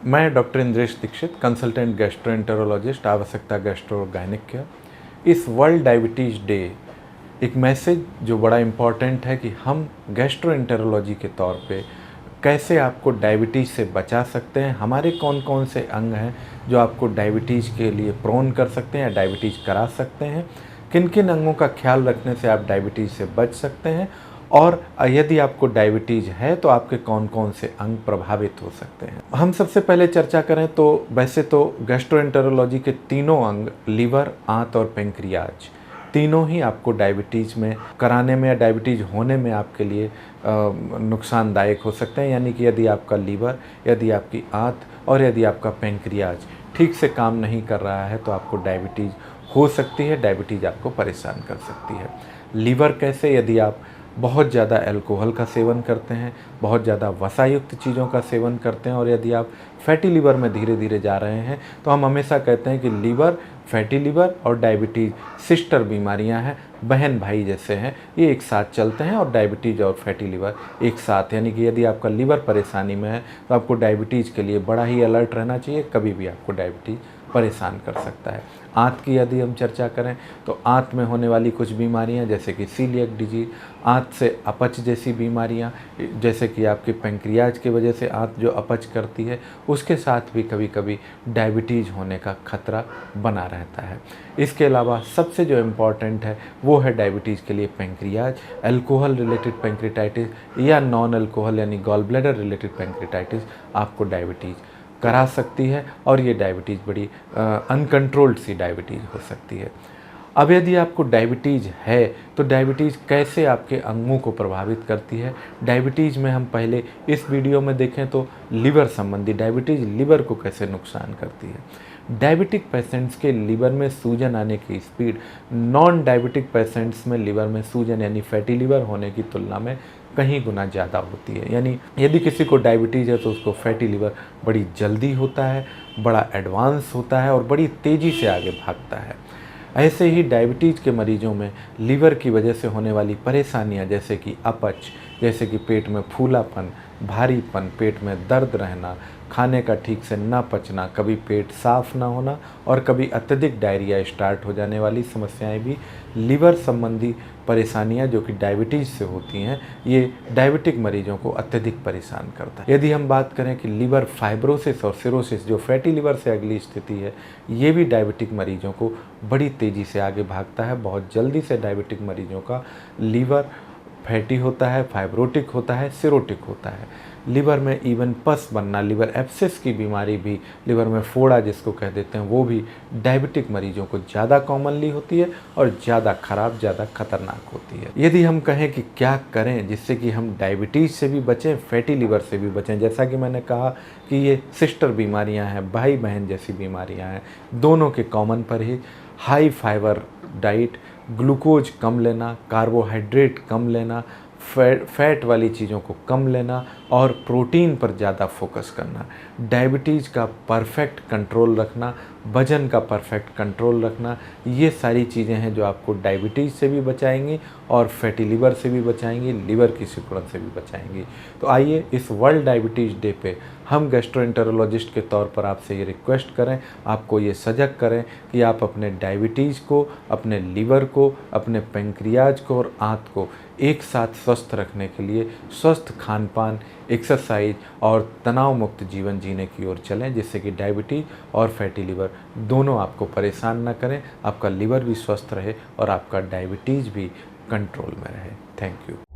मैं doctor Indresh Dikshit, consultant gastroenterologist, Avashyakta gastro gynaec care. इस world diabetes day एक मैसेज जो बड़ा इम्पॉर्टेंट है कि हम गैस्ट्रोएंटेरोलॉजी के तौर पे कैसे आपको डायबिटीज़ से बचा सकते हैं, हमारे कौन कौन से अंग हैं जो आपको डायबिटीज़ के लिए प्रोन कर सकते हैं या डायबिटीज़ करा सकते हैं, किन किन अंगों का ख्याल रखने से आप डायबिटीज़ से बच सकते हैं, और यदि आपको डायबिटीज़ है तो आपके कौन कौन से अंग प्रभावित हो सकते हैं। हम सबसे पहले चर्चा करें तो वैसे तो गैस्ट्रोएंटेरोलॉजी के तीनों अंग लीवर, आंत और पेंक्रियाज तीनों ही आपको डायबिटीज़ में कराने में या डायबिटीज़ होने में आपके लिए नुकसानदायक हो सकते हैं। यानी कि यदि आपका लीवर, यदि आपकी आंत और यदि आपका पेंक्रियाज ठीक से काम नहीं कर रहा है तो आपको डायबिटीज़ हो सकती है, डायबिटीज़ आपको परेशान कर सकती है। लीवर कैसे? यदि आप बहुत ज़्यादा अल्कोहल का सेवन करते हैं, बहुत ज़्यादा वसायुक्त चीज़ों का सेवन करते हैं और यदि आप फैटी लीवर में धीरे धीरे जा रहे हैं तो हम हमेशा कहते हैं कि लीवर, फैटी लीवर और डायबिटीज़ सिस्टर बीमारियां हैं, बहन भाई जैसे हैं, ये एक साथ चलते हैं और डायबिटीज़ और फैटी लीवर एक साथ। यानी कि यदि आपका लीवर परेशानी में है तो आपको डायबिटीज़ के लिए बड़ा ही अलर्ट रहना चाहिए, कभी भी आपको डायबिटीज़ परेशान कर सकता है। आंत की यदि हम चर्चा करें तो आंत में होने वाली कुछ बीमारियां जैसे कि सीलिएक डिजीज, आंत से अपच जैसी बीमारियां, जैसे कि आपके पेंक्रियाज की वजह से आंत जो अपच करती है, उसके साथ भी कभी कभी डायबिटीज़ होने का खतरा बना रहता है। इसके अलावा सबसे जो इम्पॉर्टेंट है वो है डायबिटीज़ के लिए पेंक्रियाज, अल्कोहल रिलेटेड पेंक्रेटाइटिस या नॉन अल्कोहल यानी गॉल ब्लैडर रिलेटेड पेंक्रेटाइटिस आपको डायबिटीज़ करा सकती है और ये डायबिटीज़ बड़ी अनकंट्रोल्ड सी डायबिटीज़ हो सकती है। अब यदि आपको डायबिटीज़ है तो डायबिटीज़ कैसे आपके अंगों को प्रभावित करती है। डायबिटीज़ में हम पहले इस वीडियो में देखें तो लीवर संबंधी डायबिटीज़ लीवर को कैसे नुकसान करती है। डायबिटिक पेशेंट्स के लीवर में सूजन आने की स्पीड नॉन डायबिटिक पेशेंट्स में लीवर में सूजन यानी फैटी लीवर होने की तुलना में कहीं गुना ज़्यादा होती है। यानी यदि किसी को डायबिटीज़ है तो उसको फैटी लीवर बड़ी जल्दी होता है, बड़ा एडवांस होता है और बड़ी तेज़ी से आगे भागता है। ऐसे ही डायबिटीज़ के मरीजों में लीवर की वजह से होने वाली परेशानियां जैसे कि अपच, जैसे कि पेट में फूलापन, भारीपन, पेट में दर्द रहना, खाने का ठीक से ना पचना, कभी पेट साफ ना होना और कभी अत्यधिक डायरिया स्टार्ट हो जाने वाली समस्याएं भी लीवर संबंधी परेशानियां जो कि डायबिटीज़ से होती हैं, ये डायबिटिक मरीजों को अत्यधिक परेशान करता है। यदि हम बात करें कि लीवर फाइब्रोसिस और सिरोसिस जो फैटी लीवर से अगली स्थिति है, ये भी डायबिटिक मरीजों को बड़ी तेज़ी से आगे भागता है। बहुत जल्दी से डायबिटिक मरीजों का लीवर फैटी होता है, फाइब्रोटिक होता है, सिरोटिक होता है। लीवर में इवन पस बनना, लीवर एब्सेस की बीमारी भी, लीवर में फोड़ा जिसको कह देते हैं, वो भी डायबिटिक मरीजों को ज़्यादा कॉमनली होती है और ज़्यादा खराब, ज़्यादा खतरनाक होती है। यदि हम कहें कि क्या करें जिससे कि हम डायबिटीज़ से भी बचें, फैटी लीवर से भी बचें, जैसा कि मैंने कहा कि ये सिस्टर बीमारियाँ हैं, भाई बहन जैसी बीमारियाँ हैं, दोनों के कॉमन पर ही हाई फाइबर डाइट, ग्लूकोज कम लेना, कार्बोहाइड्रेट कम लेना, फैट वाली चीज़ों को कम लेना और प्रोटीन पर ज़्यादा फोकस करना, डायबिटीज़ का परफेक्ट कंट्रोल रखना, वजन का परफेक्ट कंट्रोल रखना, ये सारी चीज़ें हैं जो आपको डायबिटीज़ से भी बचाएंगी और फैटी लीवर से भी बचाएंगी, लीवर की सिकुड़न से भी बचाएंगी। तो आइए इस वर्ल्ड डायबिटीज़ डे पे हम गैस्ट्रोएंटेरोलॉजिस्ट के तौर पर आपसे ये रिक्वेस्ट करें, आपको ये सजग करें कि आप अपने डायबिटीज़ को, अपने लीवर को, अपने पेंक्रियाज को और आंत को एक साथ स्वस्थ रखने के लिए स्वस्थ खान पान, एक्सरसाइज और तनाव मुक्त जीवन जीने की ओर चलें, जिससे कि डायबिटीज़ और फैटी लीवर दोनों आपको परेशान न करें, आपका लीवर भी स्वस्थ रहे और आपका डायबिटीज़ भी कंट्रोल में रहे। Thank you.